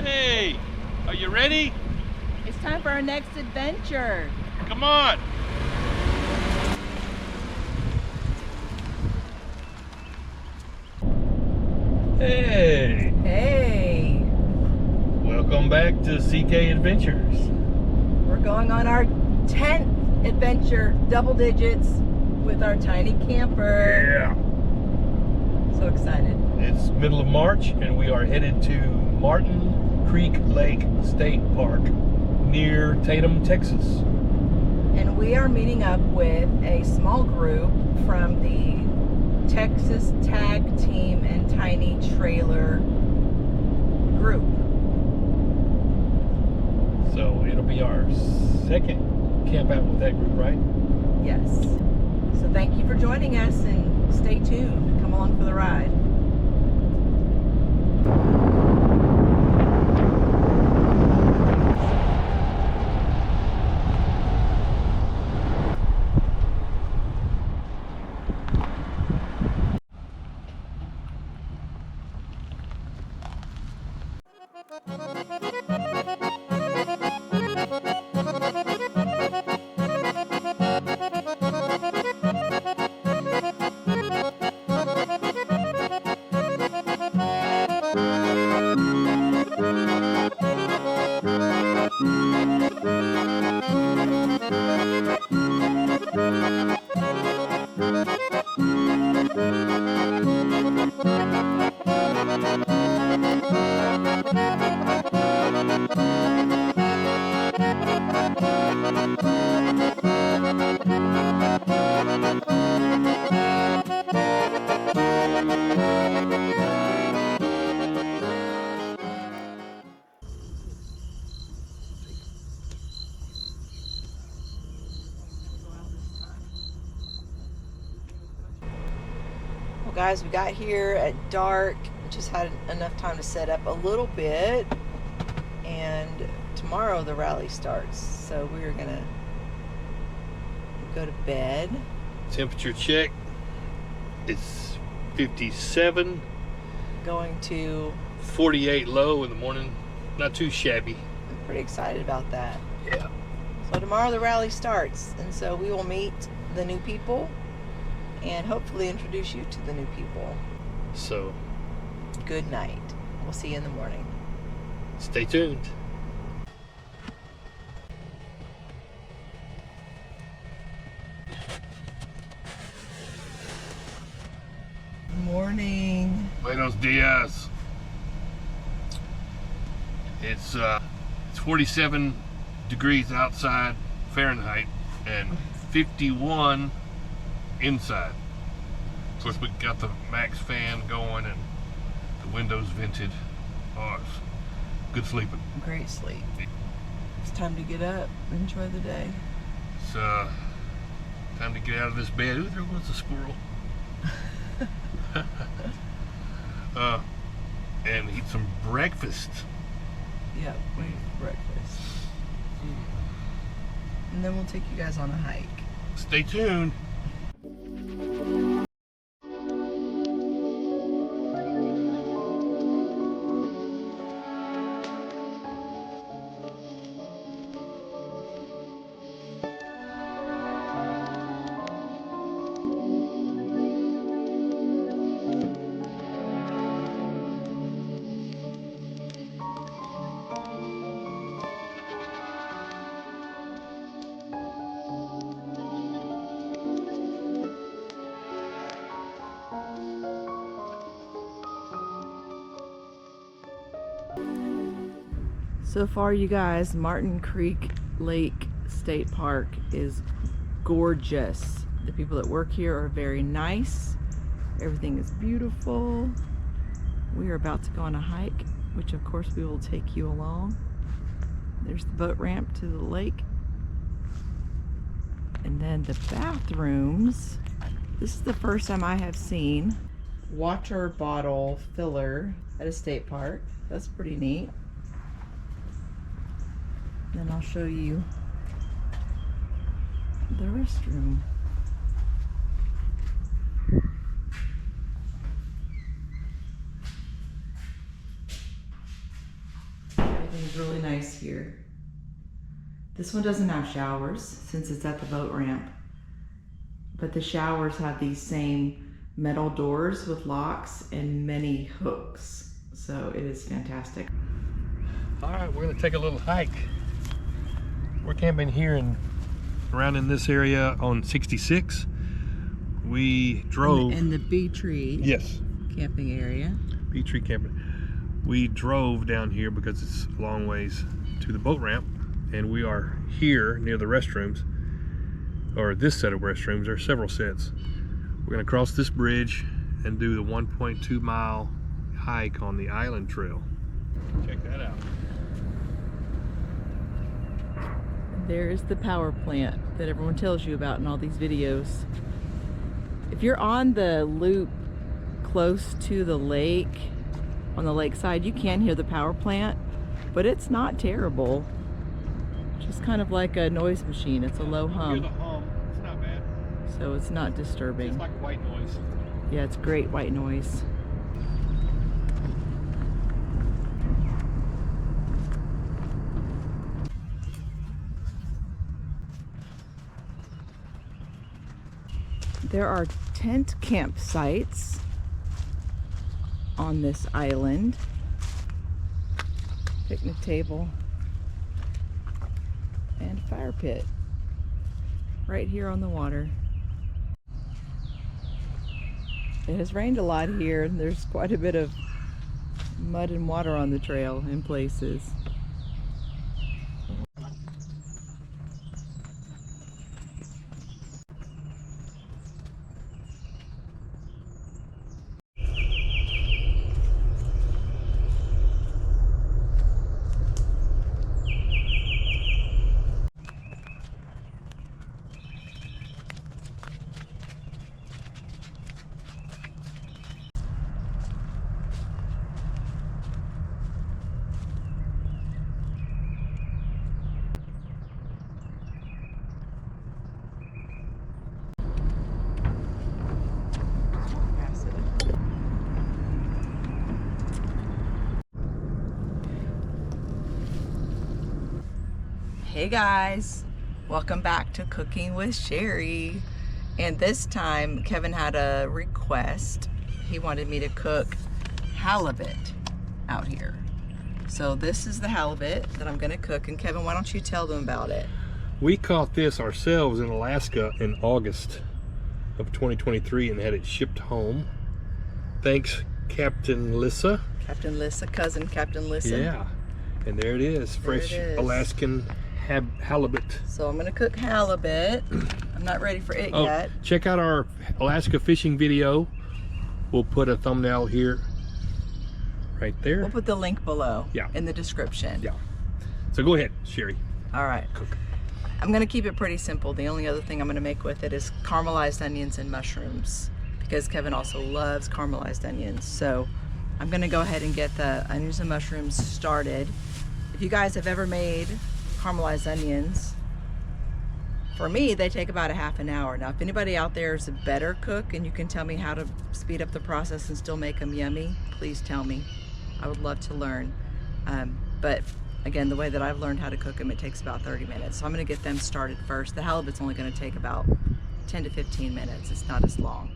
Hey, are you ready? It's time for our next adventure. Come on. Hey. Hey. Welcome back to CK Adventures. We're going on our 10th adventure, double digits, with our tiny camper. Yeah. So excited. It's middle of March and we are headed to Martin Creek Lake State Park near Tatum, Texas. And we are meeting up with a small group from the Texas Tag Team and Tiny Trailer group. So it'll be our second camp out with that group, right? Yes. So thank you for joining us and stay tuned. Come along for the ride. Well, guys, we got here at dark. Just had enough time to set up a little bit, and tomorrow the rally starts, so we're gonna go to bed. Temperature check. It's 57. Going to 48 low in the morning. Not too shabby. I'm pretty excited about that. Yeah. So tomorrow the rally starts, and so we will meet the new people and hopefully introduce you to the new people. So Good night. We'll see you in the morning. stay tuned. Morning. Buenos dias. It's 47 degrees outside Fahrenheit and 51 inside. Of course, we got the max fan going and the windows vented. Oh, it's good sleeping. Great sleep. It's time to get up. Enjoy the day. It's time to get out of this bed. Ooh, there was a squirrel. And eat some breakfast. Yeah, wait for breakfast. And then we'll take you guys on a hike. Stay tuned. So far, you guys, Martin Creek Lake State Park is gorgeous. The people that work here are very nice. Everything is beautiful. We are about to go on a hike, which of course we will take you along. There's the boat ramp to the lake. And then the bathrooms. This is the first time I have seen water bottle filler at a state park. That's pretty neat. Then I'll show you the restroom. here. This one doesn't have showers since it's at the boat ramp, but the showers have these same metal doors with locks and many hooks. So it is fantastic. All right, we're gonna take a little hike. We're camping here around in this area on 66. We drove in the Bee Tree. Yes. Camping area. Bee Tree camping. We drove down here because it's a long ways to the boat ramp, and we are here near the restrooms, or this set of restrooms. There are several sets. We're gonna cross this bridge and do the 1.2 mile hike on the island trail. Check that out. There's the power plant that everyone tells you about in all these videos. If you're on the loop close to the lake, on the lakeside, you can hear the power plant, but it's not terrible. Just kind of like a noise machine. It's a low hum. Hear the hum. It's not bad. So it's not disturbing. It's like white noise. Yeah, it's great white noise. There are tent campsites on this island. Picnic table and fire pit right here on the water. It has rained a lot here, and there's quite a bit of mud and water on the trail in places. Hey guys, welcome back to Cooking with Sherry. And this time Kevin had a request. He wanted me to cook halibut out here. So this is the halibut that I'm gonna cook. And Kevin, why don't you tell them about it? We caught this ourselves in Alaska in August of 2023 and had it shipped home. Thanks, Captain Lissa. Captain Lissa, cousin Captain Lissa. Yeah, and there it is, fresh Alaskan halibut. So I'm gonna cook halibut. I'm not ready for it yet. Check out our Alaska fishing video. We'll put a thumbnail here, right there. We'll put the link below. Yeah. In the description. Yeah. So go ahead, Sherry. All right. Cook. I'm gonna keep it pretty simple. The only other thing I'm gonna make with it is caramelized onions and mushrooms, because Kevin also loves caramelized onions. So I'm gonna go ahead and get the onions and mushrooms started. If you guys have ever made caramelized onions, for me they take about a half an hour. Now if anybody out there is a better cook and you can tell me how to speed up the process and still make them yummy, please tell me. I would love to learn. But again, the way that I've learned how to cook them, it takes about 30 minutes. So I'm gonna get them started first. The halibut's only gonna take about 10 to 15 minutes. It's not as long.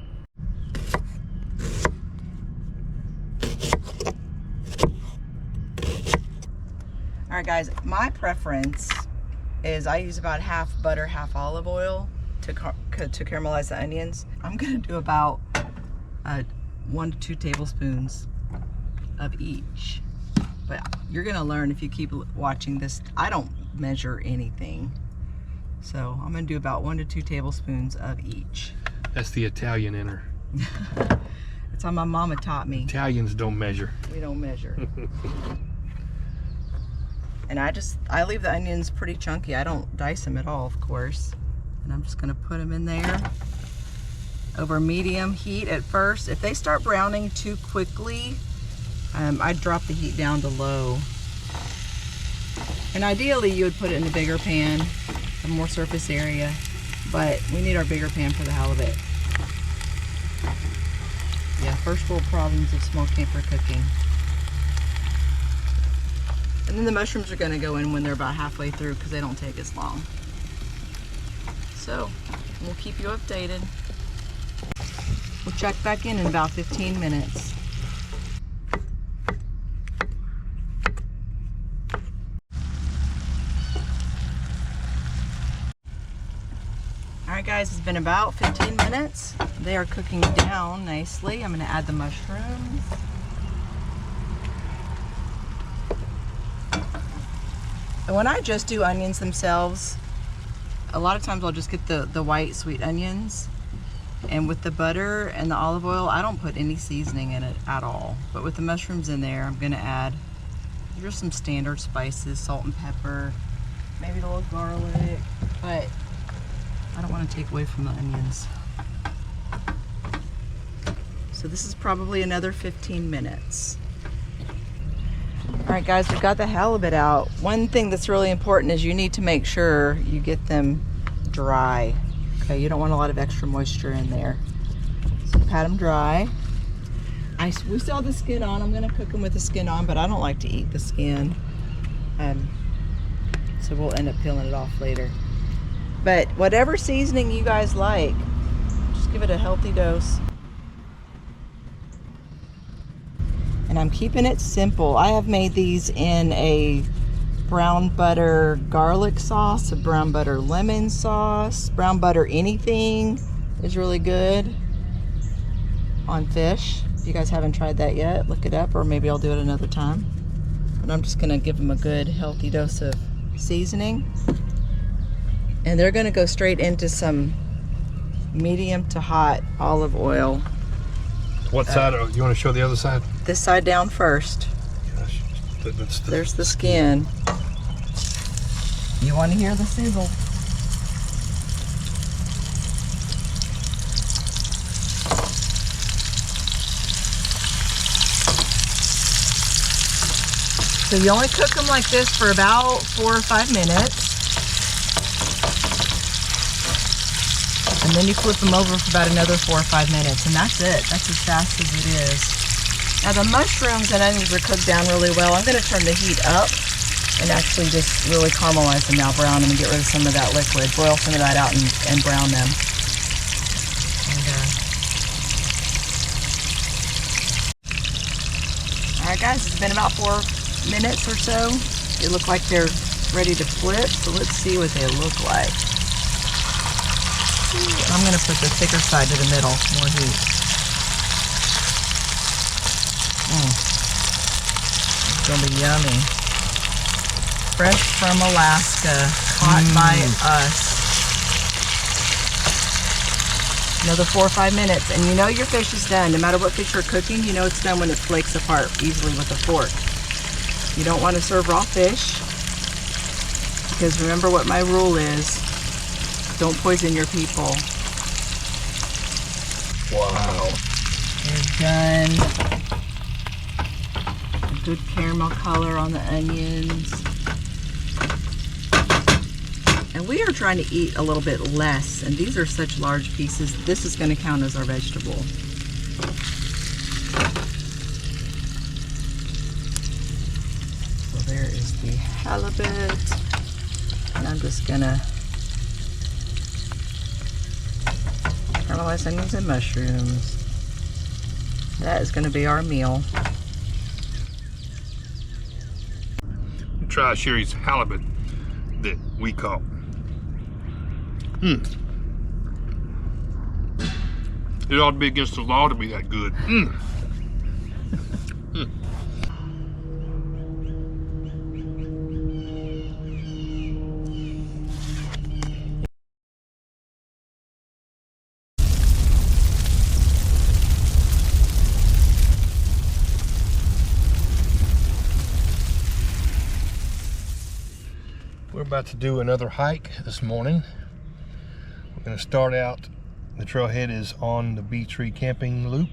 All right guys, my preference is I use about half butter, half olive oil to caramelize the onions. I'm gonna do about 1 to 2 tablespoons of each. But you're gonna learn if you keep watching this. I don't measure anything. So I'm gonna do about 1 to 2 tablespoons of each. That's the Italian in her. That's how my mama taught me. Italians don't measure. We don't measure. And I leave the onions pretty chunky. I don't dice them at all, of course. And I'm just gonna put them in there over medium heat at first. If they start browning too quickly, I drop the heat down to low. And ideally you would put it in a bigger pan, have more surface area, but we need our bigger pan for the halibut. Yeah, first world problems of small camper cooking. And then the mushrooms are gonna go in when they're about halfway through because they don't take as long. So we'll keep you updated. We'll check back in about 15 minutes. Alright guys, it's been about 15 minutes. They are cooking down nicely. I'm going to add the mushrooms. And when I just do onions themselves, a lot of times I'll just get the white sweet onions. And with the butter and the olive oil, I don't put any seasoning in it at all. But with the mushrooms in there, I'm going to add just some standard spices, salt and pepper, maybe a little garlic, but I don't want to take away from the onions. So this is probably another 15 minutes. All right guys, we've got the halibut out. One thing that's really important is you need to make sure you get them dry. Okay, you don't want a lot of extra moisture in there. So pat them dry. We still have the skin on. I'm gonna cook them with the skin on, but I don't like to eat the skin. So we'll end up peeling it off later. But whatever seasoning you guys like, just give it a healthy dose. And I'm keeping it simple. I have made these in a brown butter garlic sauce, a brown butter lemon sauce, brown butter anything is really good on fish. If you guys haven't tried that yet, look it up, or maybe I'll do it another time. But I'm just gonna give them a good healthy dose of seasoning. And they're gonna go straight into some medium to hot olive oil. What side? You want to show the other side? This side down first. Gosh, There's the skin. You want to hear the sizzle. So you only cook them like this for about 4 or 5 minutes. And then you flip them over for about another 4 or 5 minutes, and that's it. That's as fast as it is. Now the mushrooms and onions are cooked down really well. I'm going to turn the heat up and actually just really caramelize them now, brown them, and get rid of some of that liquid. Boil some of that out and brown them. Alright guys, it's been about 4 minutes or so. They look like they're ready to flip, so let's see what they look like. I'm going to put the thicker side to the middle, more heat. It's going to be yummy. Fresh from Alaska, caught by us. Another 4 or 5 minutes, and you know your fish is done. No matter what fish you're cooking, you know it's done when it flakes apart easily with a fork. You don't want to serve raw fish, because remember what my rule is. Don't poison your people. Wow. They're done. A good caramel color on the onions. And we are trying to eat a little bit less, and these are such large pieces. This is going to count as our vegetable. So there is the halibut. And I'm just going to caramelized onions and mushrooms. That is going to be our meal. Try Sherry's halibut that we caught. It ought to be against the law to be that good. We're about to do another hike this morning. We're going to start out, the trailhead is on the B3 camping loop.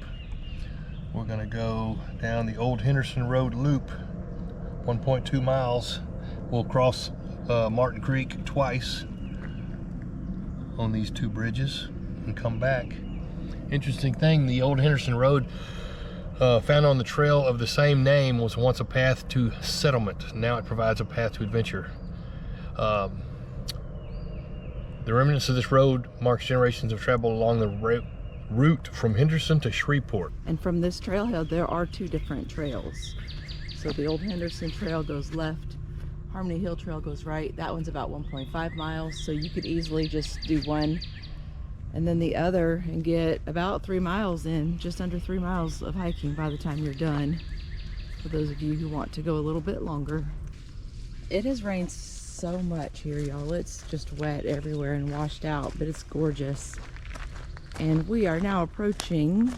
We're going to go down the old Henderson Road loop, 1.2 miles. We'll cross Martin Creek twice on these 2 bridges and come back. Interesting thing, the old Henderson Road found on the trail of the same name, was once a path to settlement. Now it provides a path to adventure. The remnants of this road marks generations of travel along the route from Henderson to Shreveport. And from this trailhead, there are 2 different trails. So the old Henderson Trail goes left, Harmony Hill Trail goes right. That one's about 1.5 miles, so you could easily just do one and then the other and get about 3 miles in, just under 3 miles of hiking by the time you're done, for those of you who want to go a little bit longer. It has rained so much here, y'all. It's just wet everywhere and washed out, but it's gorgeous. And we are now approaching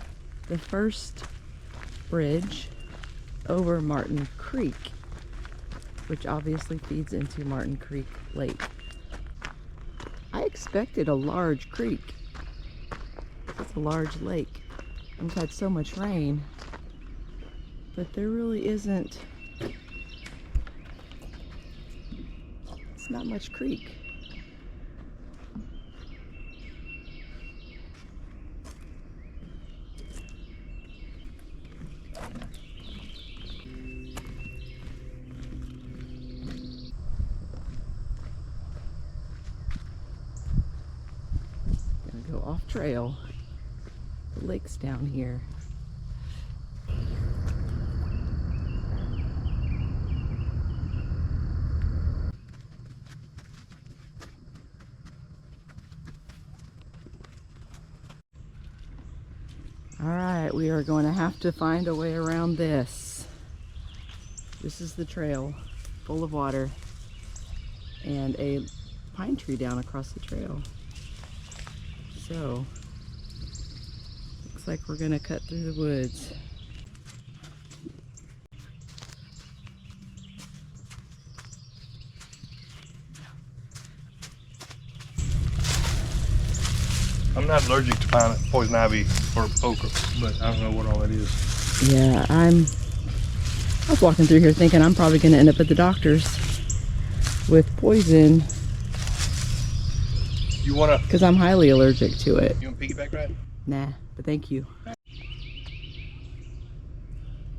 the first bridge over Martin Creek, which obviously feeds into Martin Creek Lake. I expected a large creek. It's a large lake. We've had so much rain, but there really isn't. It's not much creek. Gonna go off trail. The lake's down here. All right, we are going to have to find a way around this. This is the trail, full of water, and a pine tree down across the trail. So, looks like we're gonna cut through the woods. I'm not allergic to poison ivy or okra, but I don't know what all that is. Yeah, I was walking through here thinking I'm probably gonna end up at the doctor's with poison, You wanna? because I'm highly allergic to it. You want piggyback ride? Nah, but thank you.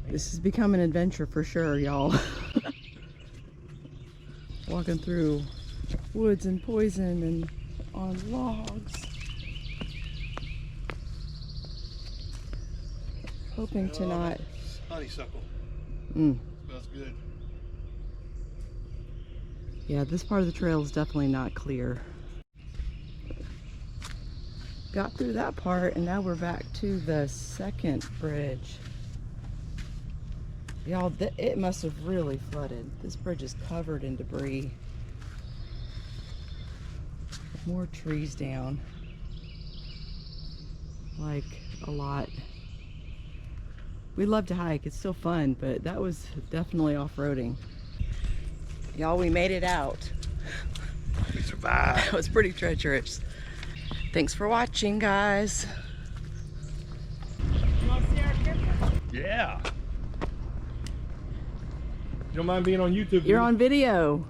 This has become an adventure for sure, y'all. Walking through woods and poison and on logs. Hoping to not. Honeysuckle. Smells good. Yeah, this part of the trail is definitely not clear. Got through that part and now we're back to the second bridge. Y'all, it must have really flooded. This bridge is covered in debris. More trees down. Like a lot. We love to hike, it's still fun, but that was definitely off-roading. Y'all, we made it out. We survived. That was pretty treacherous. Thanks for watching, guys. Yeah. You don't mind being on YouTube? You're on video.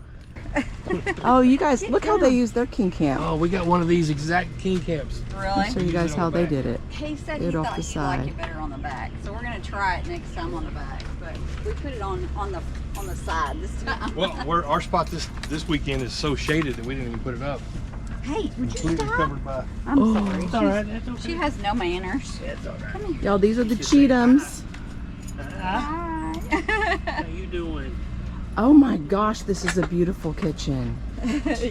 Oh, you guys, look how they use their king camp. Oh, we got one of these exact king camps. I'll show you guys how they did it. He said It he off thought the he'd side. like it better on the back, so we're gonna try it next time on the back. But we put it on the side this time. Well, our spot this weekend is so shaded that we didn't even put it up. Hey, would you Completely stop? covered by. I'm sorry. It's all right. That's okay. She has no manners. It's all right. Come here. Y'all, these are the Cheetahs. Hi. How you doing? Oh my gosh, this is a beautiful kitchen.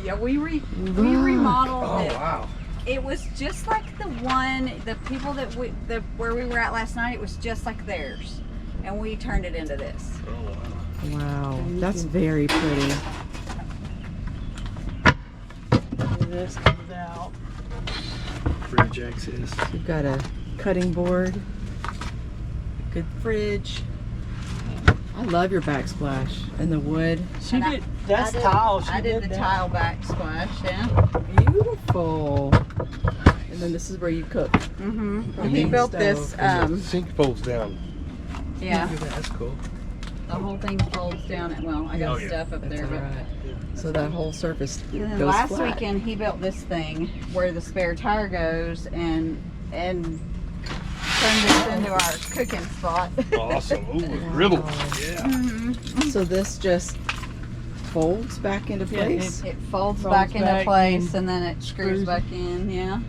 Yeah, we remodeled Oh it. wow. It was just like the people that where we were at last night. It was just like theirs, and we turned it into this. Oh wow. Wow, that's very pretty. This comes out. Fridge access. We've got a cutting board, good fridge. I love your backsplash and the wood. And I- That's I did- tile. She I did the that. tile backsplash. Yeah. Beautiful. And then this is where you cook. Mm-hmm. On He the built stove. this. Sink folds down. Yeah. Look at that, that's cool. The whole thing folds down. Well, I got Oh, yeah. stuff up That's there. all But right. So that whole surface and then goes last flat. weekend he built this thing where the spare tire goes, and turned this into our cooking spot. Awesome. Ooh, griddle. Yeah. So this just folds back into place? It folds Folds back into back place and and then it screws back in, yeah.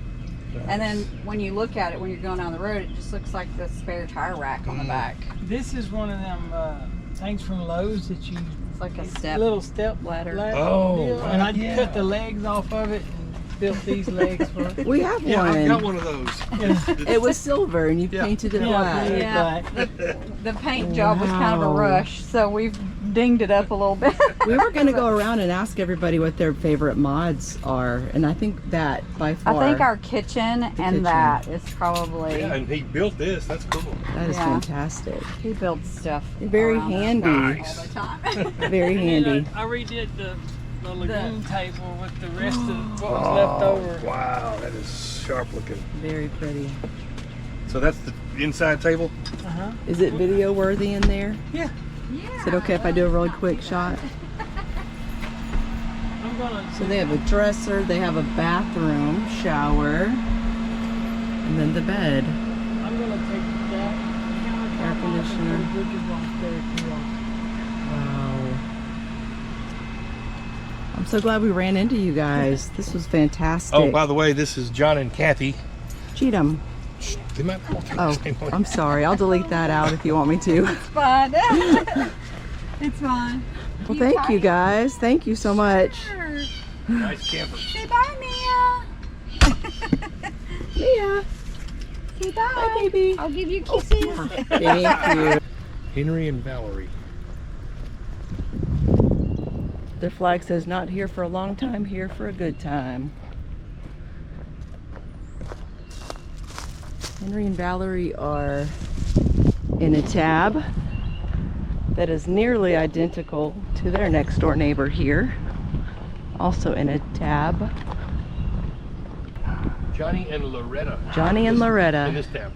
And then when you look at it, when you're going down the road, it just looks like the spare tire rack on the back. This is one of them things from Lowe's that you It's like a step. little step ladder. Oh, deal. wow, And I yeah. cut the legs off of it and built these legs for it. We have Yeah, I've got one. one of those. Yeah. It was silver and you Yeah. painted it Yeah, black. Yeah, Black. the paint job was kind of a Wow. rush, so we've dinged it up a little bit. We were going to go around and ask everybody what their favorite mods are, and I think that by far. I think our kitchen and kitchen. that is probably, Yeah, and he built this. That's cool. that is yeah. fantastic. he builds stuff Very around us handy. Nice. all the time. Very And then handy. I redid the lagoon table with the rest of what was left over. Wow, that is sharp looking. Very pretty. So that's the inside table? Uh-huh. Is it video worthy in there? Yeah. Is it okay if I do a really quick shot? I'm gonna. So they have a dresser, they have a bathroom, shower, and then the bed. I'm gonna take that countertop Air off and conditioner. put a butcher's box there too. Wow. I'm so glad we ran into you guys. This was fantastic. Oh, by the way, this is John and Kathy. Cheatham. They might both have Oh, the same one. I'm sorry. I'll delete that out if you want me to. It's fun. It's fun. Well, thank you guys. Thank you so much. Nice camper. Say bye, Mia. Mia. Say bye. Bye, baby. I'll give you kisses. Thank you. Henry and Valerie. Their flag says not here for a long time, here for a good time. Henry and Valerie are in a tab that is nearly identical to their next door neighbor here. Also in a tab. Johnny and Loretta. Johnny and In Loretta. this tab.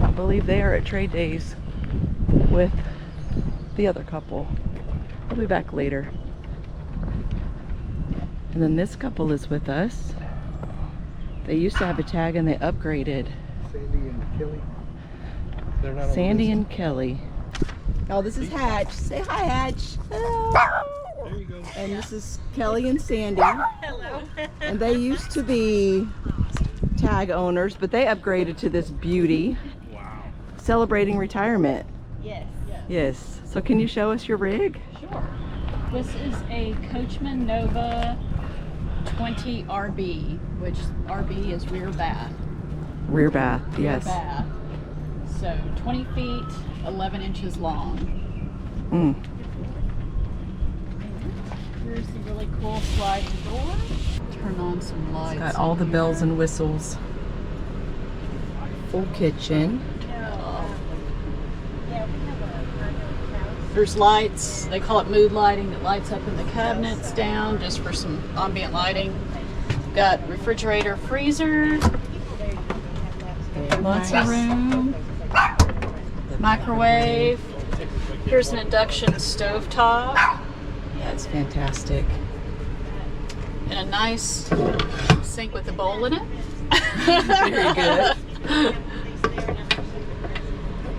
I believe they are at trade days with the other couple. I'll be back later. And then this couple is with us. They used to have a tag and they upgraded. Sandy and Kelly. They're not on Sandy the and Kelly. Oh, this is Hatch. Say hi, Hatch. Hello. list. There you go. And this is Kelly and Sandy. Hello. And they used to be tag owners, but they upgraded to this beauty. Wow. Celebrating retirement. Yes, Yes. So can you show us your rig? sure. This is a Coachman Nova 20 RB, which RB is rear bath. Rear bath, Rear yes. bath. So 20 feet, 11 inches long. Mm. Here's the really cool sliding door. Turn on some lights. Got all the bells and whistles. Full kitchen. There's lights, they call it mood lighting, that lights up in the cabinets down just for some ambient lighting. Got refrigerator, freezer, lots of room, microwave. Here's an induction stovetop That's fantastic. and a nice sink with a bowl in it. Very good.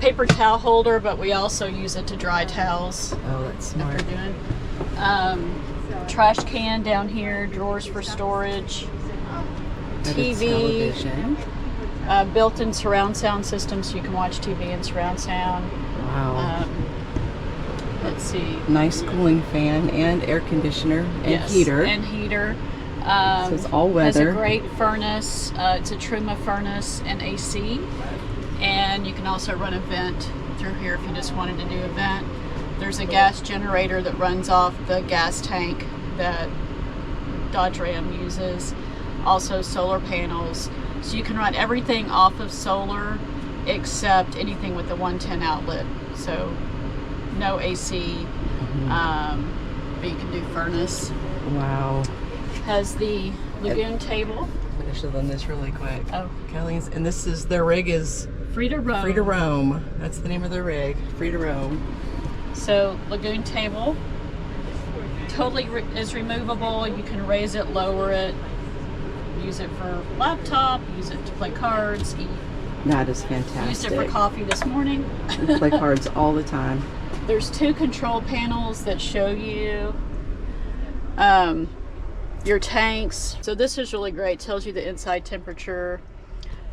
Paper towel holder, but we also use it to dry towels. Oh, that's That smart. we're doing. Trash can down here, drawers for storage, That is TV, television. built-in surround sound system, so you can watch TV and surround sound. Wow. Let's see. Nice cooling fan and air conditioner and Yes, heater. and heater. So it's all Has a weather. great furnace. It's a Truma furnace and AC. And you can also run a vent through here if you just wanted to do a vent. There's a gas generator that runs off the gas tank that Dodge Ram uses. Also solar panels. So you can run everything off of solar except anything with the 110 outlet. So no AC, but you can do furnace. Wow. Has the lagoon table. I'm gonna show them this really quick. Oh, Kelly's, and this is their rig is free to roam. Free to Roam. That's the name of their rig. Free to Roam. So lagoon table totally is removable. You can raise it, lower it. use it for laptop, use it to play cards, eat. That is Used fantastic. it for coffee this morning. We play cards all the time. There's 2 control panels that show you your tanks. So this is really great. Tells you the inside temperature.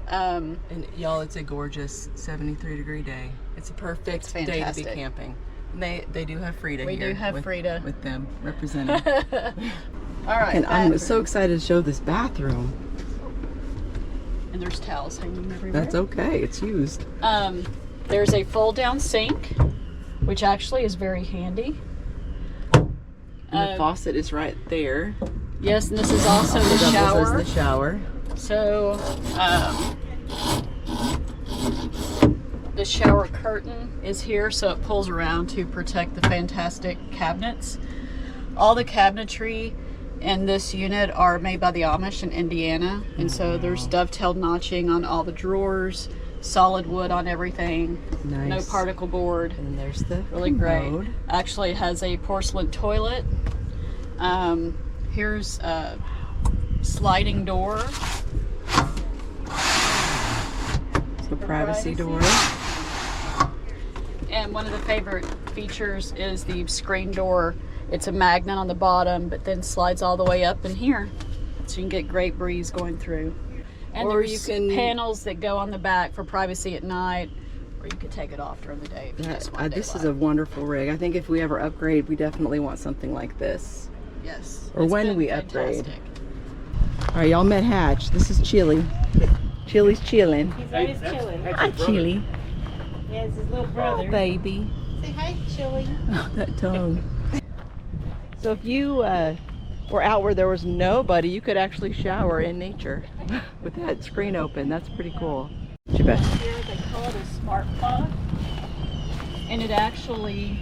And y'all, it's a gorgeous 73-degree day. It's a perfect day to be fantastic. camping. And they do have Frida We here. do have Frida. With them representing. All right. And I'm bathroom. so excited to show this bathroom. And there's towels hanging everywhere. That's okay. It's used. There's a fold-down sink, which actually is very handy. And the faucet is right there. Yes, and this is also the Doubles shower. as the shower. So, the shower curtain is here, so it pulls around to protect the fantastic cabinets. All the cabinetry in this unit are made by the Amish in Indiana, and so there's dovetailed notching on all the drawers, solid wood on everything, Nice. no particle board. And there's the Really great. commode. Actually, it has a porcelain toilet. Here's a sliding door. The privacy door. And one of the favorite features is the screen door. It's a magnet on the bottom, but then slides all the way up in here. So you can get great breeze going through. And Or there's you can- panels that go on the back for privacy at night, or you could take it off during the day if you just want This is daylight. a wonderful rig. I think if we ever upgrade, we definitely want something like this. Yes. or it's when been we upgrade. fantastic. All right, y'all met Hatch. This is Chili. Chili's chilling. He's always chilling. Hi, Chili. Yeah, it's his little brother. Baby. Say hi, Chili. That tongue. So if you were out where there was nobody, you could actually shower in nature with that screen open. That's pretty cool. Here they call it a smart plug, and it actually,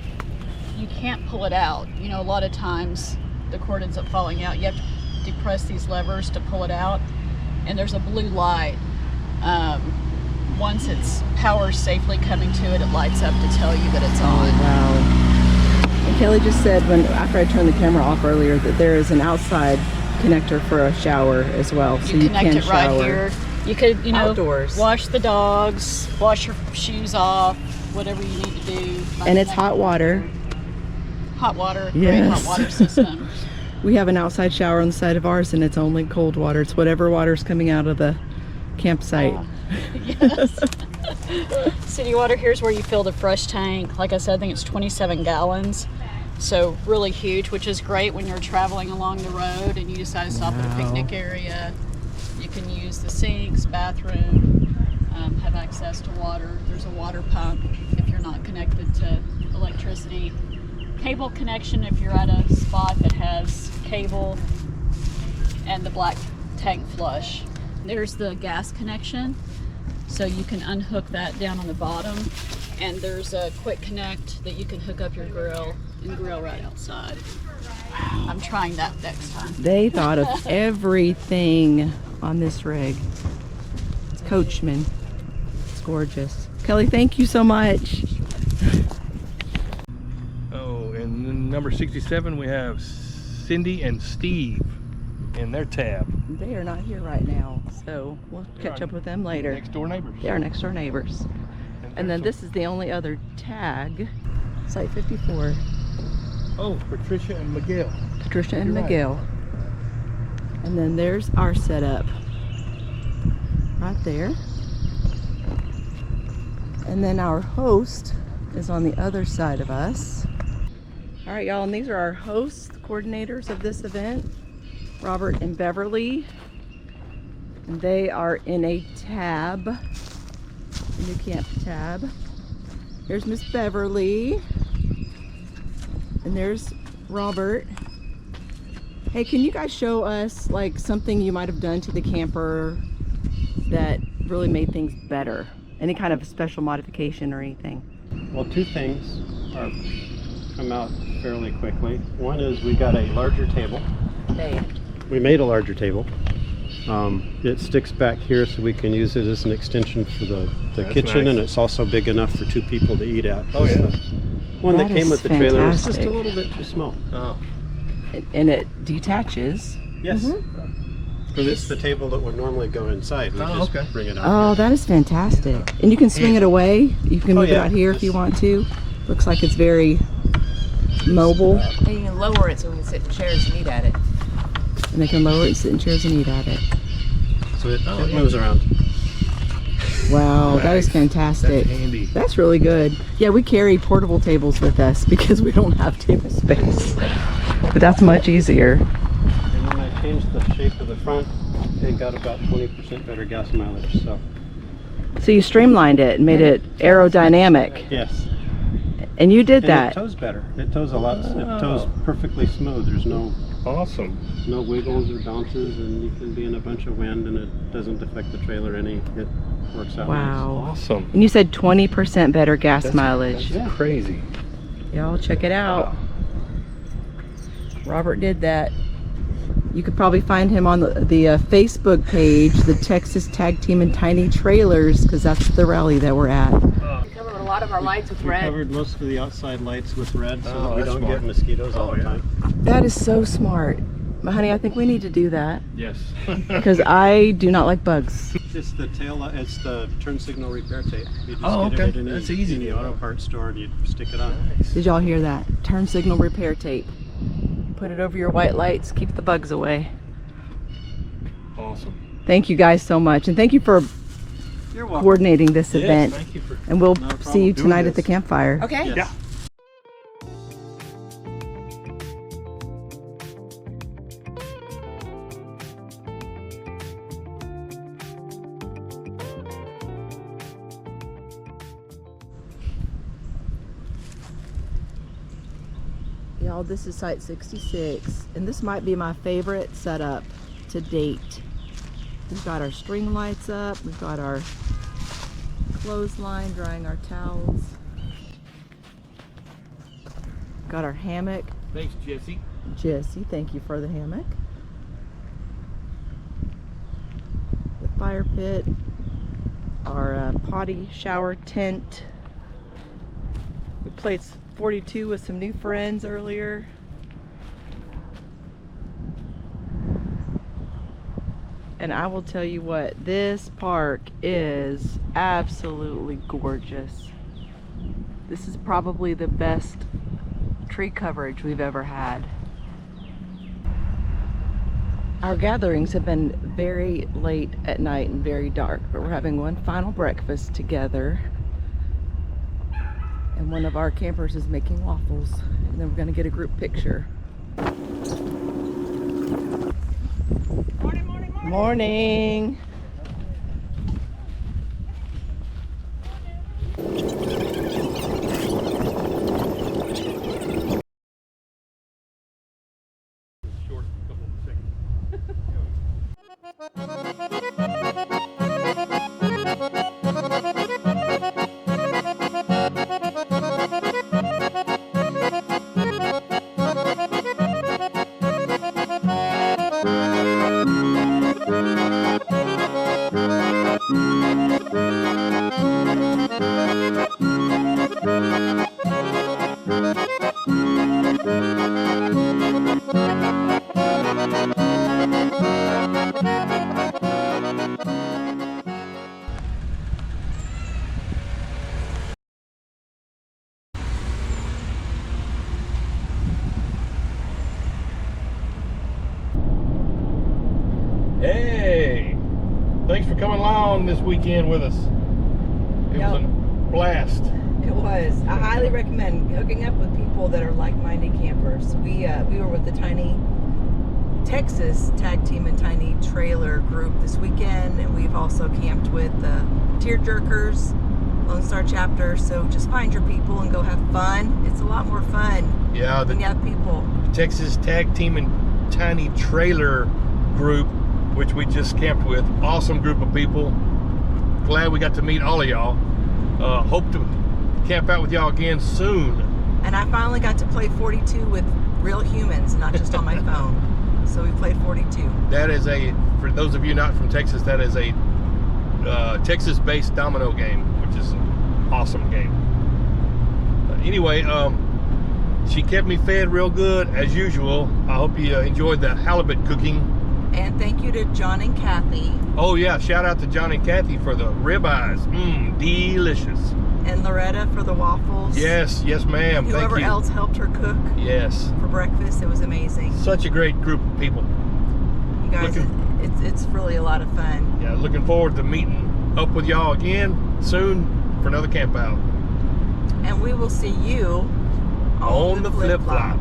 you can't pull it out. You know, a lot of times the cord ends up falling out. You have to depress these levers to pull it out, and there's a blue light. Once it's power safely coming to it, it lights up to tell you that it's on. Wow. And Kelly just said after I turned the camera off earlier that there is an outside connector for a shower as well. So You you connect can it right shower here. You could, you know, outdoors. wash the dogs, wash your shoes off, whatever you need to do. And it's hot water. Hot water, Yes. great hot water system. We have an outside shower on the side of ours, and it's only cold water. It's whatever water's coming out of the campsite. Yes. City water, here's where you fill the fresh tank. Like I said, I think it's 27 gallons. So really huge, which is great when you're traveling along the road and you decide to stop at a picnic area. You can use the sinks, bathroom, have access to water. There's a water pump if you're not connected to electricity. Cable connection if you're at a spot that has cable, and the black tank flush. There's the gas connection, so you can unhook that down on the bottom, and there's a quick connect that you can hook up your grill and grill right outside. I'm trying that next time. They thought of everything on this rig. It's Coachman. It's gorgeous. Kelly, thank you so much. Oh, and then number 67, we have Cindy and Steve in their tab. They are not here right now, so we'll catch up with them later. Next door neighbors. They are next door neighbors. And then this is the only other tag, Site 54. Oh, Patricia and Miguel. Patricia and You're right. Miguel. And then there's our setup right there. And then our host is on the other side of us. All right, y'all, and these are our hosts, coordinators of this event, Robert and Beverly. And they are in a tab, a NuCamp tab. Here's Miss Beverly. And there's Robert. Hey, can you guys show us like something you might have done to the camper that really made things better? Any kind of special modification or anything? Well, two things come out fairly quickly. One is we got a larger table. Hey. We made a larger table. It sticks back here so we can use it as an extension for the That's kitchen, nice. and it's also big enough for two people to eat at. Oh, yeah. The one that That came is with the trailer was just a fantastic. little bit too small. Oh. And it detaches. Yes. It's the table that would normally go inside. We just okay. bring it out. Oh, that is fantastic. And you can swing it away. You can move it yeah. out here if you want to. Looks like it's very mobile. And you can lower it so we can sit in chairs and eat at it. And they can lower it, sit in chairs, and eat at it. So it moves around. Wow, that is fantastic. That's handy. That's really good. Yeah, we carry portable tables with us because we don't have table space. But that's much easier. And then I changed the shape of the front and got about 20% better gas mileage. So you streamlined it and made it aerodynamic. Yes. And you did And that. it tows better. It tows a lot. It tows perfectly smooth. There's no wiggles or bounces, and you can be in a bunch of wind and it doesn't affect the trailer any. It works out Wow. Awesome. And you said 20% better gas mileage. That's crazy. Y'all check it out. Robert did that. You could probably find him on the Facebook page, the Texas Tag Team and Tiny Trailers, because that's the rally that we're at. We covered a lot of our lights with We red. covered most of the outside lights with red so that we that's don't smart. get mosquitoes all the time. That is so smart. But honey, I think we need to do that Yes. because I do not like bugs. It's the it's the turn signal repair tape. You just Oh, get okay. it in That's any, easy in the to do. auto parts store and you stick it on. Did y'all hear that? Turn signal repair tape. Put it over your white lights, keep the bugs away. Awesome. Thank you guys so much. And thank you for You're welcome. coordinating this Yes, event. thank you for. And we'll No see you problem doing tonight at the this. campfire. Okay. Yes. Yeah. Y'all, this is Site 66, and this might be my favorite setup to date. We've got our string lights up, we've got our clothesline drying our towels, got our hammock. Thanks, Jesse. Jesse, thank you for the hammock. The fire pit, our potty shower tent. We played 42 with some new friends earlier. And I will tell you what, this park is absolutely gorgeous. This is probably the best tree coverage we've ever had. Our gatherings have been very late at night and very dark, but we're having one final breakfast together. And one of our campers is making waffles, and then we're gonna get a group picture. Morning, morning, morning. Morning. Short couple of seconds. Hey, thanks for coming along this weekend with us. It was a blast. It was. I highly recommend hooking up with people that are like-minded campers. We were with the Tiny Texas Tag Team and Tiny Trailer group this weekend, and we've also camped with the Teardrop Lonestar chapter. So just find your people and go have fun. It's a lot more fun Yeah, when the you have people. Texas Tag Team and Tiny Trailer group, which we just camped with. Awesome group of people. Glad we got to meet all of y'all. Hope to camp out with y'all again soon. And I finally got to play 42 with real humans, not just on my phone. So we played 42. That is for those of you not from Texas, that is a Texas-based domino game, which is an awesome game. Anyway, she kept me fed real good as usual. I hope you enjoyed the halibut cooking. And thank you to John and Kathy. Oh yeah, shout out to John and Kathy for the ribeyes. Delicious. And Loretta for the waffles. Yes, yes ma'am. Thank Whoever you. else helped her cook Yes. for breakfast. It was amazing. Such a great group of people. You guys, it's really a lot of fun. Yeah, looking forward to meeting up with y'all again soon for another camp out. And we will see you On the flip-flop.